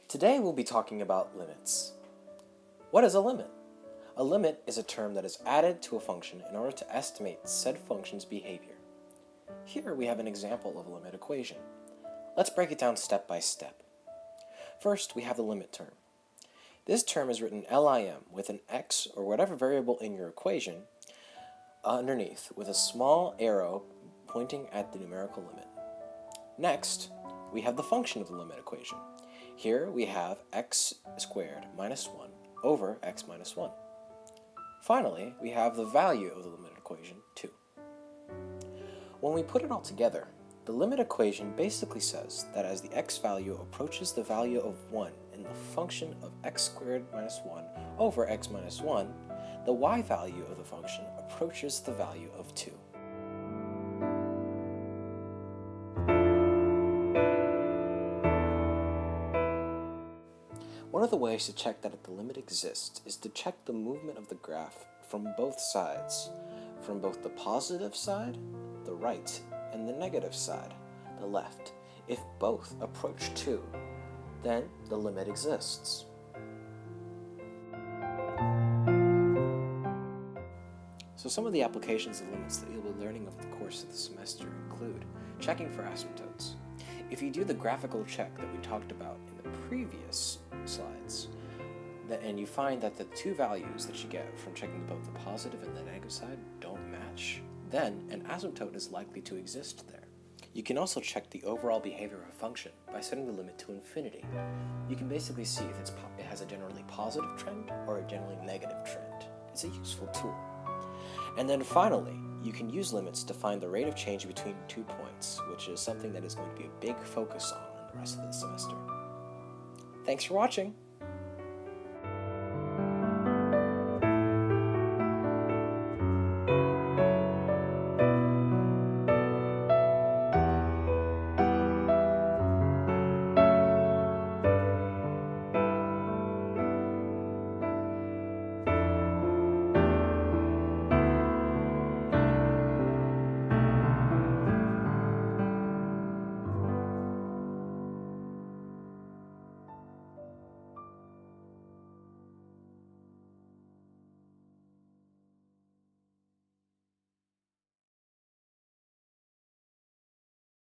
Today we'll be talking about limits. What is a limit? A limit is a term that is added to a function in order to estimate said function's behavior. Here we have an example of a limit equation. Let's break it down step by step. First, we have the limit term. This term is written LIM with an x or whatever variable in your equation underneath with a small arrow pointing at the numerical limit. Next, we have the function of the limit equation. Here we have x squared minus 1 over x minus 1. Finally, we have the value of the limit equation, 2. When we put it all together, the limit equation basically says that as the x value approaches the value of 1 in the function of x squared minus 1 over x minus 1, the y value of the function approaches the value of 2. One of the ways to check that the limit exists is to check the movement of the graph from both sides, from both the positive side, the right, and the negative side, the left. If both approach 2, then the limit exists. So some of the applications of limits that you'll be learning over the course of the semester include checking for asymptotes. If you do the graphical check that we talked about in the previous slides, and you find that the two values that you get from checking both the positive and the negative side don't match, then an asymptote is likely to exist there. You can also check the overall behavior of a function by setting the limit to infinity. You can basically see if it has a generally positive trend or a generally negative trend. It's a useful tool. And then finally, you can use limits to find the rate of change between 2 points, which is something that is going to be a big focus on in the rest of the semester. Thanks for watching!